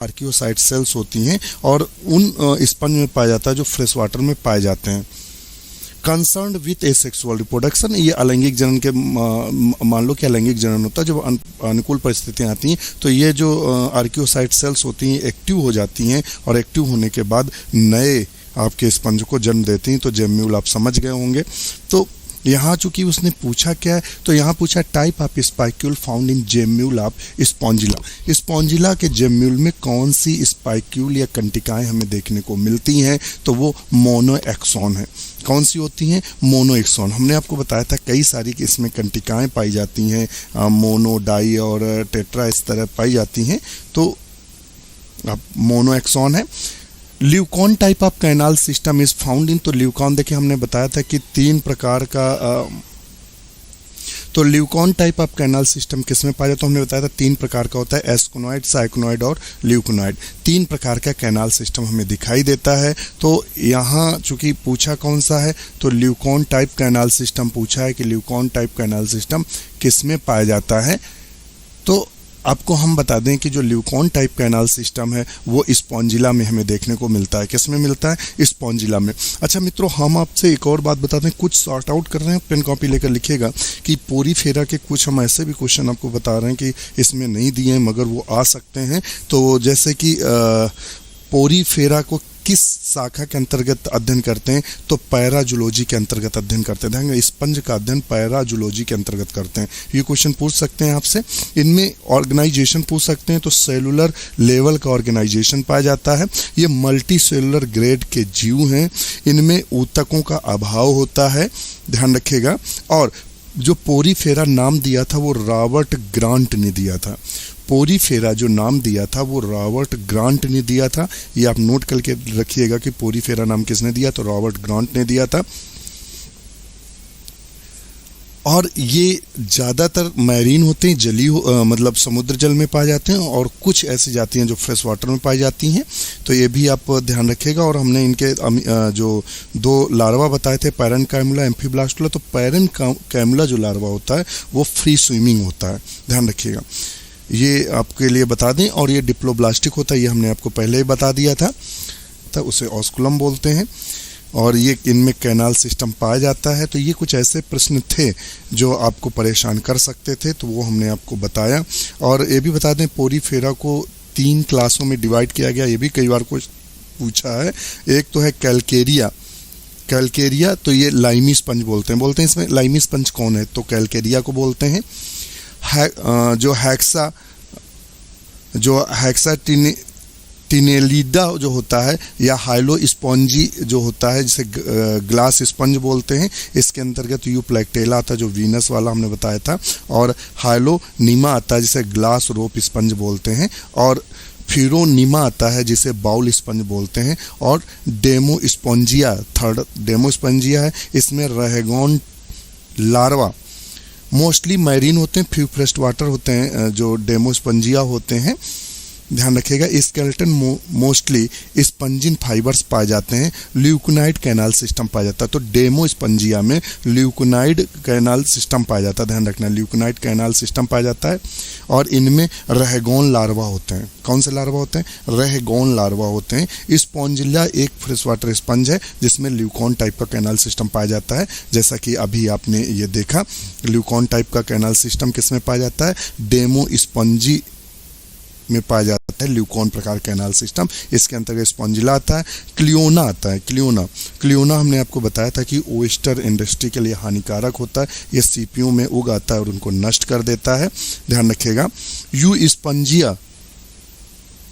Archaeocyte sales होती हैं और उन स्पंज में पाया जाता है जो फ्रेश वाटर में पाए जाते हैं। कंसर्न विथ एसेक्सुअल रिप्रोडक्शन, ये अलैंगिक जनन के मान लो कि अलैंगिक जनन होता है। जब अनुकूल परिस्थितियाँ आती हैं तो ये जो आर्कियोसाइट सेल्स होती हैं एक्टिव हो जाती हैं और एक्टिव होने के बाद नए आपके स्पंज को जन्म देती हैं। तो जेम्यूल आप समझ गए होंगे। तो यहाँ चूंकि उसने पूछा क्या है, तो यहाँ पूछा type of spicule found in gemmule of Spongilla. Spongilla के जेम्यूल में कौन सी स्पाइक्यूल या कंटिकाएं हमें देखने को मिलती हैं, तो वो मोनोएक्सॉन है। कौन सी होती हैं? मोनोएक्सॉन। हमने आपको बताया था कई सारी कि इसमें कंटिकाएं पाई जाती हैं, मोनो, डाई और टेट्रा इस तरह पाई जाती हैं। तो अब मोनोएक्सॉन है। Leucon type of canal system is found in, तो ल्यूकॉन देखिए हमने बताया था कि 3 प्रकार का तो leucon type of canal system किसमें पाया जाता है? हमने बताया था 3 प्रकार का होता है, एस्कोनॉइड, साइकोनॉइड और ल्यूकोनॉइड। 3 प्रकार का कैनाल सिस्टम हमें दिखाई देता है। तो यहाँ चूंकि पूछा कौन सा है, तो ल्यूकॉन टाइप कैनाल सिस्टम पूछा है कि ल्यूकॉन टाइप कैनाल सिस्टम किसमें पाया जाता है। तो आपको हम बता दें कि जो ल्यूकॉन टाइप कैनाल सिस्टम है वो स्पॉन्जिला में हमें देखने को मिलता है। किस में मिलता है? स्पॉन्जिला में। अच्छा मित्रों, हम आपसे एक और बात बता दें, कुछ सॉर्ट आउट कर रहे हैं, पेन कॉपी लेकर लिखिएगा कि पोरीफेरा के कुछ हम ऐसे भी क्वेश्चन आपको बता रहे हैं कि इसमें नहीं दिए हैं मगर वो आ सकते हैं। तो जैसे कि पोरीफेरा को किस शाखा के अंतर्गत अध्ययन करते हैं? तो पैराजूलॉजी के अंतर्गत अध्ययन करते हैं। स्पंज का अध्ययन पैराजूलॉजी के अंतर्गत करते हैं। ये क्वेश्चन पूछ सकते हैं आपसे। इनमें ऑर्गेनाइजेशन पूछ सकते हैं, तो सेलुलर लेवल का ऑर्गेनाइजेशन पाया जाता है। ये मल्टी सेलुलर ग्रेड के जीव हैं। इनमें ऊतकों का अभाव होता है, ध्यान रखिएगा। और जो पोरीफेरा नाम दिया था वो रॉबर्ट ग्रांट ने दिया था। पोरीफेरा जो नाम दिया था वो रॉबर्ट ग्रांट ने दिया था। ये आप नोट करके रखिएगा कि पोरीफेरा नाम किसने दिया, तो रॉबर्ट ग्रांट ने दिया था। और ये ज़्यादातर मैरीन होते हैं, मतलब समुद्र जल में पाए जाते हैं, और कुछ ऐसी जातियां जो फ्रेश वाटर में पाई जाती हैं। तो ये भी आप ध्यान रखिएगा। और हमने इनके जो 2 लार्वा बताए थे, पैरेन्काइमुला, एम्फीब्लास्टुला। तो पैरेन्काइमुला जो लार्वा होता है वो फ्री स्विमिंग होता है, ध्यान रखिएगा। ये आपके लिए बता दें। और ये डिप्लोब्लास्टिक होता है, ये हमने आपको पहले ही बता दिया था, तो उसे ऑस्कुलम बोलते हैं। और ये इनमें कैनाल सिस्टम पाया जाता है। तो ये कुछ ऐसे प्रश्न थे जो आपको परेशान कर सकते थे, तो वो हमने आपको बताया। और ये भी बता दें, पोरीफेरा को 3 क्लासों में डिवाइड किया गया। ये भी कई बार कुछ पूछा है। एक तो है कैलकेरिया, तो ये लाइमी स्पंज बोलते हैं इसमें लाइमी स्पंज कौन है, तो कैलकेरिया को बोलते हैं। जो हेक्साटिनेलिडा जो होता है, या हाइलो स्पॉन्जी जो होता है, जिसे ग्लास स्पंज बोलते हैं, इसके अंतर्गत यूप्लैक्टेला आता है जो वीनस वाला हमने बताया था। और हाइलोनीमा आता है जिसे ग्लास रोप स्पंज बोलते हैं। और फिरोनीमा आता है जिसे बाउल स्पंज बोलते हैं। और डेमोस्पॉन्जिया, थर्ड डेमोस्पॉन्जिया है, इसमें रहेगॉन लार्वा मोस्टली मैरीन होते हैं, फ्यू फ्रेश वाटर होते हैं जो डेमोस्पंजिया होते हैं, ध्यान रखिएगा। स्केलेटन मोस्टली स्पंजिन फाइबर्स पाए जाते हैं। ल्यूकोनाइड कैनाल सिस्टम पाया जाता है। तो डेमोस्पंजिया में ल्यूकोनाइड कैनाल सिस्टम पाया जाता है, ध्यान रखना, ल्यूकोनाइड कैनाल सिस्टम पाया जाता है। और इनमें रहेगॉन लार्वा होते हैं। कौन से लार्वा होते हैं? रहेगॉन लार्वा होते हैं। स्पॉन्जिला एक फ्रेश वाटर स्पंज है जिसमें ल्यूकॉन टाइप का कैनाल सिस्टम पाया जाता है। जैसा कि अभी आपने ये देखा, ल्यूकॉन टाइप का कैनाल सिस्टम किसमें पाया जाता है? डेमोस्पंजी में पाया जाता है ल्यूकॉन प्रकार कैनाल सिस्टम। इसके अंतर्गत स्पॉन्जिला आता है। क्लियोना आता है। क्लियोना हमने आपको बताया था कि ओयस्टर इंडस्ट्री के लिए हानिकारक होता है। ये सीपियों में उग आता है और उनको नष्ट कर देता है, ध्यान रखिएगा। यू स्पंजिया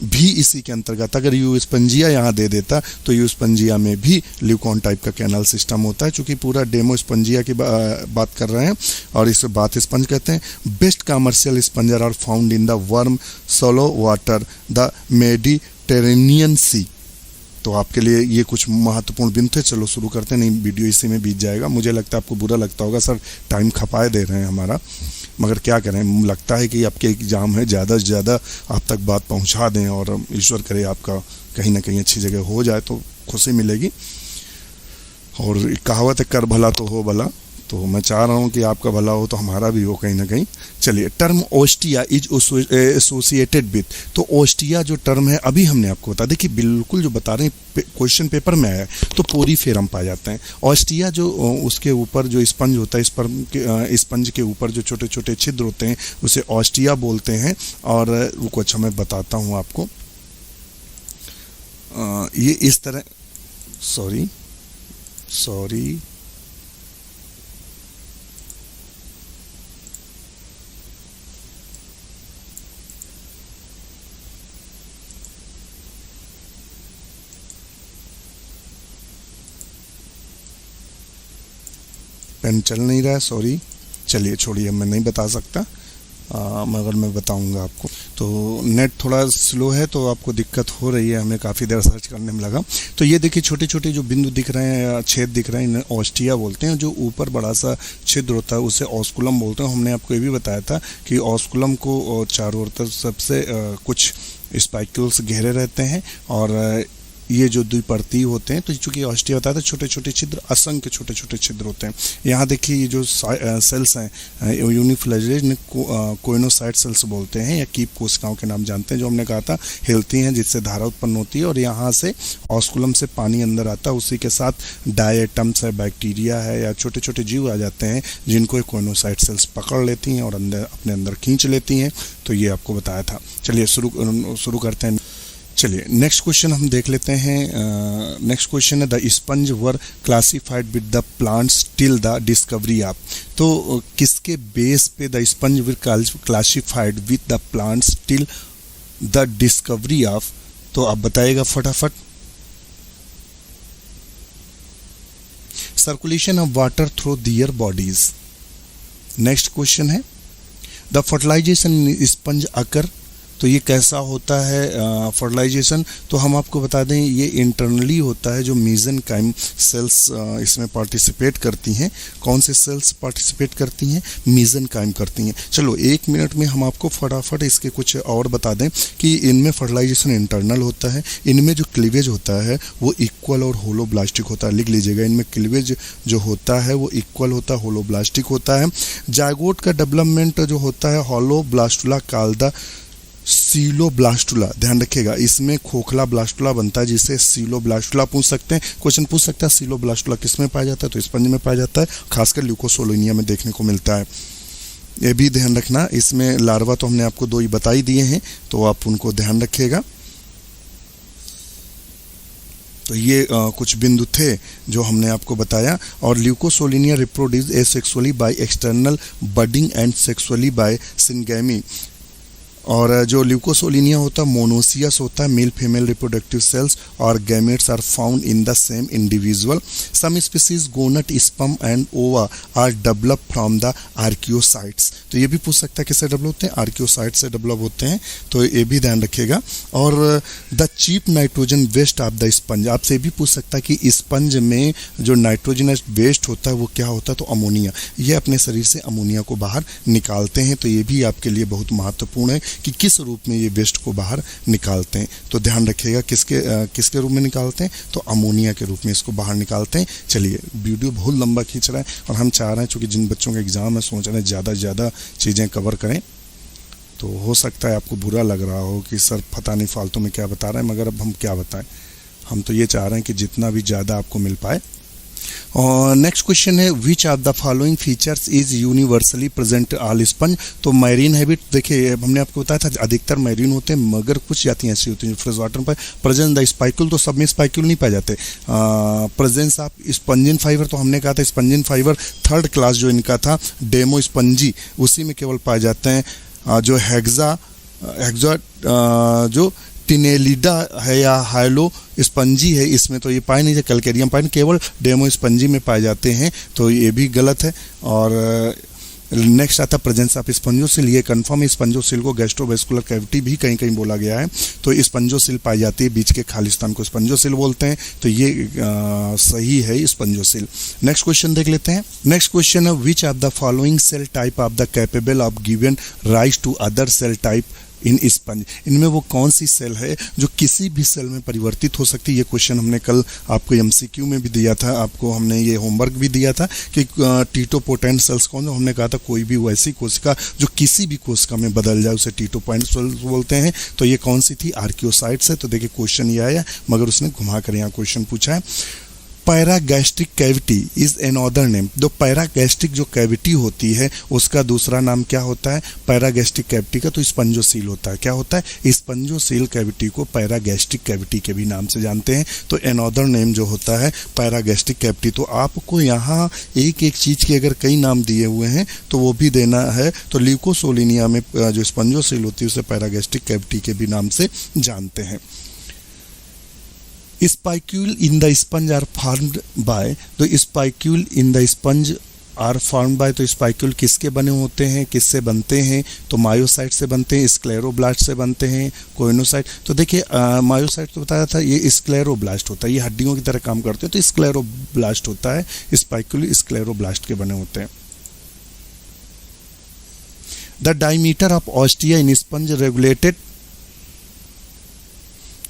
भी इसी के अंतर्गत, अगर यू स्पंजिया यहाँ दे देता तो यू स्पंजिया में भी ल्यूकॉन टाइप का कैनाल सिस्टम होता है। चूंकि पूरा डेमो स्पंजिया की बात कर रहे हैं और इसे बात स्पंज कहते हैं। Best commercial sponges are found in the warm shallow water the Mediterranean Sea. तो आपके लिए ये कुछ महत्वपूर्ण बिंदु थे। चलो शुरू करते हैं, नहीं वीडियो इसी में बीत जाएगा। मुझे लगता है आपको बुरा लगता होगा, सर टाइम खपाए दे रहे हैं हमारा, मगर क्या करें, लगता है कि आपके एग्ज़ाम है, ज़्यादा से ज़्यादा आप तक बात पहुंचा दें और ईश्वर करे आपका कहीं ना कहीं अच्छी जगह हो जाए तो खुशी मिलेगी। और कहावत है, कर भला तो हो भला, तो मैं चाह रहा हूँ कि आपका भला हो तो हमारा भी हो कहीं ना कहीं। चलिए, term ostia is associated with, तो ओस्टिया जो टर्म है अभी हमने आपको बता, देखिए बिल्कुल जो बता रहे हैं क्वेश्चन पेपर में आया तो पोरीफेरम पाए जाते हैं। ओस्टिया जो उसके ऊपर जो स्पंज होता है, स्पंज के ऊपर जो छोटे छोटे छिद्र होते हैं उसे ओस्टिया बोलते हैं। और वो कुछ मैं बताता हूँ आपको, ये इस तरह, सॉरी पेन चल नहीं रहा है, सॉरी। चलिए छोड़िए, मैं नहीं बता सकता, मगर मैं बताऊंगा आपको। तो नेट थोड़ा स्लो है तो आपको दिक्कत हो रही है, हमें काफ़ी देर सर्च करने में लगा। तो ये देखिए छोटे छोटे जो बिंदु दिख रहे हैं या छेद दिख रहे हैं, इन्हें ऑस्टिया बोलते हैं। जो ऊपर बड़ा सा छिद्र होता है उसे ऑस्कुलम बोलते हैं। हमने आपको ये भी बताया था कि ऑस्कुलम को चारों ओर तरफ सबसे कुछ स्पाइक्यूल्स घेरे रहते हैं, और ये जो द्विपर्तीय होते हैं। तो चूंकि ऑस्टिया होता है तो छोटे छोटे छिद्र, असंख्य छोटे छोटे छिद्र होते हैं। यहाँ देखिए ये जो सेल्स हैं यूनिफ्लैजेलेटेड कोइनोसाइट सेल्स बोलते हैं, या कीप कोशिकाओं के नाम जानते हैं, जो हमने कहा था हिलती हैं जिससे धारा उत्पन्न होती है। और यहाँ से ऑस्कुलम से पानी अंदर आता है, उसी के साथ डायटम्स है, बैक्टीरिया है, या छोटे छोटे जीव आ जाते हैं जिनको कोइनोसाइट सेल्स पकड़ लेती हैं और अपने अंदर खींच लेती हैं। तो ये आपको बताया था। चलिए शुरू करते हैं। चलिए नेक्स्ट क्वेश्चन हम देख लेते हैं। नेक्स्ट क्वेश्चन है, the sponge were classified with the plants till the discovery of, तो किसके बेस पे the sponge were classified with the plants till the discovery of, तो आप बताइएगा फटाफट। Circulation of water through their bodies. Next question है, the fertilization in sponge occur, तो ये कैसा होता है फर्टिलाइजेशन, तो हम आपको बता दें ये इंटरनली होता है। जो मीजेनकाइम सेल्स इसमें पार्टिसिपेट करती हैं। कौन से सेल्स पार्टिसिपेट करती हैं? मीजेनकाइम करती हैं। चलो 1 मिनट में हम आपको फटाफट इसके कुछ और बता दें कि इनमें फर्टिलाइजेशन इंटरनल होता है। इनमें जो क्लीवेज होता है वो इक्वल और होलोब्लास्टिक होता है, लिख लीजिएगा। इनमें क्लीवेज जो होता है वो इक्वल होता है, होलोब्लास्टिक होता है। जायगोट का डेवलपमेंट जो होता है होलोब्लास्टुला काल्दा सीलोब्लास्टुला, ध्यान रखिएगा इसमें खोखला ब्लास्टुला बनता है जिसे सीलोब्लास्टुला पूछ सकते हैं। क्वेश्चन पूछ सकता है सीलोब्लास्टुला किस में पाया जाता है, तो स्पंज में पाया जाता है, खासकर ल्यूकोसोलिनिया में देखने को मिलता है। ये भी ध्यान रखना, इसमें लार्वा तो हमने आपको 2 ही बता ही दिए हैं, तो आप उनको ध्यान रखिएगा। तो ये कुछ बिंदु थे जो हमने आपको बताया। और Leucosolenia reproduce asexually by external budding and sexually by syngamy. और जो ल्यूकोसोलिनिया होता है मोनोसियस होता है, मेल फीमेल रिप्रोडक्टिव सेल्स, और gametes are found in the same individual. Some species gonad, sperm and ova are develop from the archaeocytes, तो ये भी पूछ सकता है किससे डेवलप होते हैं, आर्कियोसाइट से डेवलप होते हैं, तो ये भी ध्यान रखिएगा। और the chief nitrogen waste of the sponge, आपसे भी पूछ सकता है कि स्पंज में जो नाइट्रोजनस वेस्ट होता है वो क्या होता है, तो अमोनिया। ये अपने शरीर से अमोनिया को बाहर निकालते हैं, तो ये भी आपके लिए बहुत महत्वपूर्ण है कि किस रूप में ये वेस्ट को बाहर निकालते हैं। तो ध्यान रखिएगा किसके रूप में निकालते हैं, तो अमोनिया के रूप में इसको बाहर निकालते हैं। चलिए वीडियो बहुत लंबा खींच रहा है और हम चाह रहे हैं चूँकि जिन बच्चों का एग्जाम है सोच रहे हैं ज़्यादा से ज़्यादा चीज़ें कवर करें। तो हो सकता है आपको बुरा लग रहा हो कि सर पता नहीं फालतू में क्या बता रहे हैं, मगर अब हम क्या बताएं, हम तो ये चाह रहे हैं कि जितना भी ज़्यादा आपको मिल पाए। और नेक्स्ट क्वेश्चन है, which of the following features is universally present all sponge, तो मैरीन हैबिट, देखिए हमने आपको बताया था अधिकतर मैरीन होते हैं, मगर कुछ जातियाँ ऐसी होती हैं फ्रेश वाटर में। प्रेजेंस द स्पाइक्यूल, तो सब में स्पाइक्यूल नहीं पाए जाते। प्रेजेंस ऑफ स्पंजिन फाइबर, तो हमने कहा था स्पंजिन फाइबर 3rd क्लास जो इनका था डेमो स्पंजी, उसी में केवल पाए जाते हैं। जो हेक्सा जो टिनेलिडा है या हाइलो स्पंजी है, इसमें तो ये पाए नहीं जाते। कैलकेरियम पाए केवल डेमो स्पंजी में पाए जाते हैं, तो ये भी गलत है। और नेक्स्ट आता प्रेजेंस ऑफ स्पंजोसिल, ये कंफर्म है। स्पंजोसिल को गैस्ट्रोवेस्कुलर कैविटी भी कहीं कहीं बोला गया है, तो स्पंजोसिल पाई जाती है, बीच के खालिस्तान को स्पंजोसिल बोलते हैं, तो ये सही है स्पंजोसिल। नेक्स्ट क्वेश्चन देख लेते हैं। नेक्स्ट क्वेश्चन है, which of the following cell type of the capable of given rise to other cell type in sponge, इनमें वो कौन सी सेल है जो किसी भी सेल में परिवर्तित हो सकती है। ये क्वेश्चन हमने कल आपको एमसीक्यू में भी दिया था, आपको हमने ये होमवर्क भी दिया था कि टीटोपोटेंट सेल्स कौन, हमने कहा था कोई भी वैसी कोशिका जो किसी भी कोशिका में बदल जाए उसे टीटोपोटेंट सेल्स बोलते हैं। तो ये कौन सी थी, आर्कियोसाइट्स है। तो देखिए क्वेश्चन ये आया मगर उसने घुमा कर यहाँ क्वेश्चन पूछा है। Paragastric cavity is another name, जो पैरागैस्ट्रिक जो कैविटी होती है उसका दूसरा नाम क्या होता है, पैरागैस्ट्रिक कैविटी का तो स्पंजोसील होता है। क्या होता है, स्पंजोसील कैविटी को पैरागैस्ट्रिक कैविटी के भी नाम से जानते हैं। तो अनदर नेम जो होता है पैरागैस्ट्रिक कैविटी। तो आपको यहाँ एक एक चीज के अगर कई नाम दिए हुए हैं तो वो भी देना है। तो ल्यूकोसोलिनिया में जो स्पंजोसील होती है उसे पैरागैस्ट्रिक कैविटी के भी नाम से जानते हैं। Spicule in the sponge are formed by, तो spicule in the sponge are formed by, तो स्पाइक्यूल किसके बने होते हैं, किससे बनते हैं, तो मायोसाइट से बनते हैं, स्क्लेरोब्लास्ट से बनते हैं, कोइनोसाइट। तो देखिए मायोसाइट तो बताया था, ये स्क्लेरोब्लास्ट होता है, ये हड्डियों की तरह काम करते हैं तो स्क्लेरोब्लास्ट होता है, स्पाइक्यूल स्क्लेरोब्लास्ट के बने होते हैं। The diameter of ostia in sponge regulated,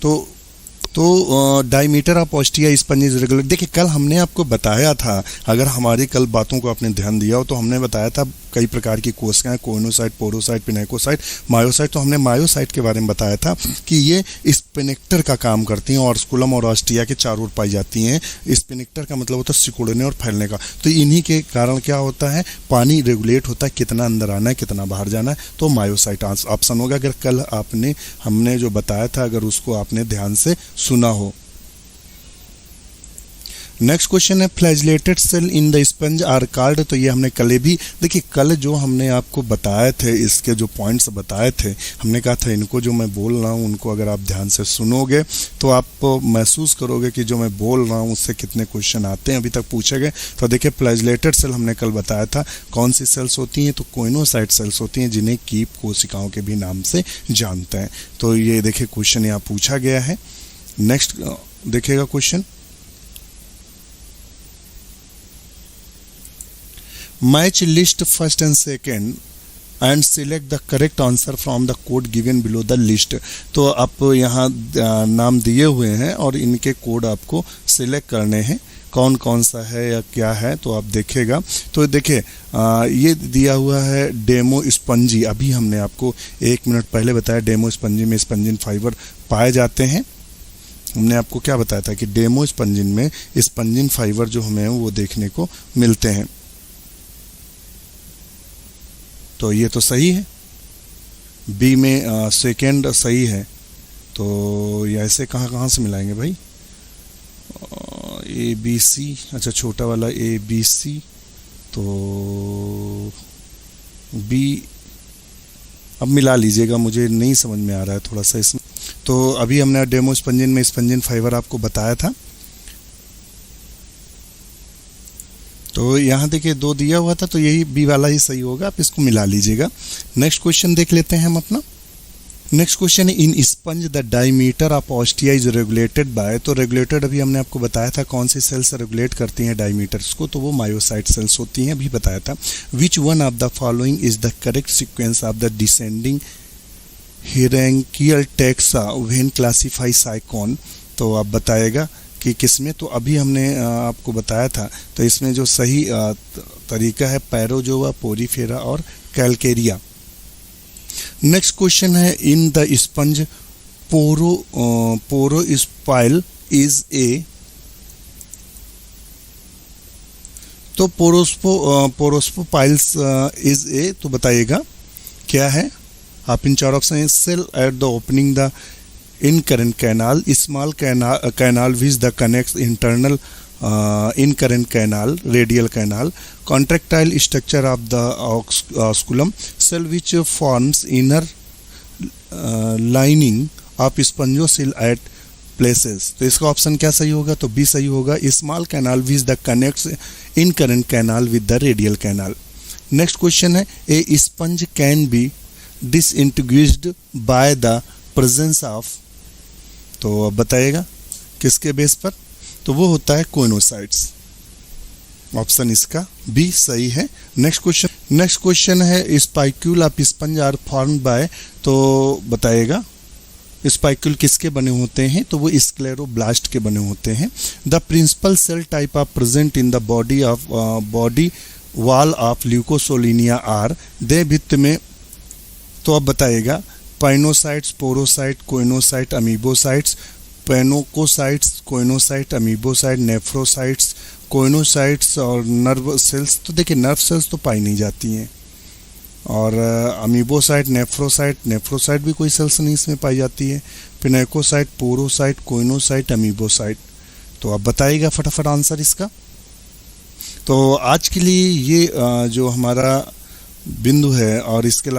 तो diameter of ostia sponge is regular. देखिए कल हमने आपको बताया था, अगर हमारी कल बातों को आपने ध्यान दिया हो तो हमने बताया था कई प्रकार की कोशिकाएं, कोइनोसाइट, पोरोसाइट, पिनेकोसाइट, मायोसाइट। तो हमने मायोसाइट के बारे में बताया था कि ये स्पिनेक्टर का काम करती हैं और स्कुलम और ऑस्टिया के चारों ओर पाई जाती हैं। स्पिनेक्टर का मतलब होता है सिकुड़ने और फैलने का। तो इन्हीं के कारण क्या होता है, पानी रेगुलेट होता है, कितना अंदर आना है कितना बाहर जाना है। तो मायोसाइट ऑप्शन होगा अगर कल हमने जो बताया था अगर उसको आपने ध्यान से सुना हो। नेक्स्ट क्वेश्चन है flagellated cell in the sponge are called, तो ये हमने कल भी देखिए, कल जो हमने आपको बताए थे इसके जो पॉइंट्स बताए थे, हमने कहा था इनको जो मैं बोल रहा हूँ उनको अगर आप ध्यान से सुनोगे तो आप महसूस करोगे कि जो मैं बोल रहा हूँ उससे कितने क्वेश्चन आते हैं, अभी तक पूछे गए। तो देखिए फ्लैजिलेटेड सेल हमने कल बताया था कौन सी सेल्स होती हैं, तो कोइनोसाइट सेल्स होती हैं जिन्हें कीप कोशिकाओं के भी नाम से जानते हैं। तो ये देखिए क्वेश्चन यहाँ पूछा गया है। नेक्स्ट देखिएगा question, match list first and second and select the correct answer from the code given below the list. तो आप यहाँ नाम दिए हुए हैं और इनके कोड आपको सिलेक्ट करने हैं, कौन कौन सा है या क्या है तो आप देखेगा। तो देखिए ये दिया हुआ है डेमो स्पंजी, अभी हमने आपको 1 मिनट पहले बताया डेमो स्पंजी में स्पंजिन फाइबर पाए जाते हैं। हमने आपको क्या बताया था कि डेमो स्पंजिन में स्पंजिन फाइबर जो हमें वो देखने को मिलते हैं। तो ये तो सही है, बी में सेकेंड सही है। तो ये ऐसे कहाँ से मिलाएंगे भाई, ए बी सी, अच्छा छोटा वाला ए बी सी, तो बी अब मिला लीजिएगा, मुझे नहीं समझ में आ रहा है थोड़ा सा इसमें। तो अभी हमने डेमो स्पंजिन में स्पंजिन फाइबर आपको बताया था। तो यहाँ देखिए 2 दिया हुआ था तो यही बी वाला ही सही होगा, आप इसको मिला लीजिएगा। नेक्स्ट क्वेश्चन देख लेते हैं हम अपना। Next question in sponge the diameter of ostia is regulated by, तो रेगुलेटेड अभी हमने आपको बताया था कौन सी सेल्स रेगुलेट करती हैं डायमीटर्स को, तो वो मायोसाइट सेल्स होती हैं, अभी बताया था। Which one of the following is the correct sequence of the descending hierarchical taxa when classify Sycon, तो आप बताएगा कि किसमें। तो अभी हमने आपको बताया था, तो इसमें जो सही तरीका है पैरोजोआ, पोरीफेरा और Calcarea. Next question is in the sponge porocyte is a, तो पोरोस्पोपाइल्स इज ए, तो बताइएगा क्या है। आप इन 4 ऑप्शन है, cell at the opening the incurrent canal, small canal which the connects internal incurrent canal, radial canal, contractile structure of the osculum, cell which forms inner lining of spongocoel at places। तो इसका option क्या सही होगा, तो B सही होगा, small canal which the connects incurrent canal with the radial canal. Next question is a sponge can be disintegrated by the presence of, तो अब बताइएगा किसके बेस पर, तो वो होता है कोइनोसाइट्स। ऑप्शन इसका बी सही है। Next question is spicule of sponge are formed by, तो बताइएगा स्पाइक्यूल किसके बने होते हैं, तो वो स्क्लेरोब्लास्ट के बने होते हैं। The principal cell type of present in the body wall of Leucosolenia are, दे भित्त में, तो अब बताइएगा pinacocytes, porocyte, choanocyte, amoebocytes, pinacocytes, choanocyte, amoebocyte, nephrocytes, choanocytes और नर्व सेल्स। तो देखिए नर्व सेल्स तो पाई नहीं जाती हैं, और अमीबोसाइट, नेफ्रोसाइट भी कोई सेल्स नहीं इसमें पाई जाती है। Pinacocyte, porocyte, choanocyte, amoebocyte. तो आप बताइएगा फटाफट आंसर इसका। तो आज के लिए ये जो हमारा बिंदु है और इसके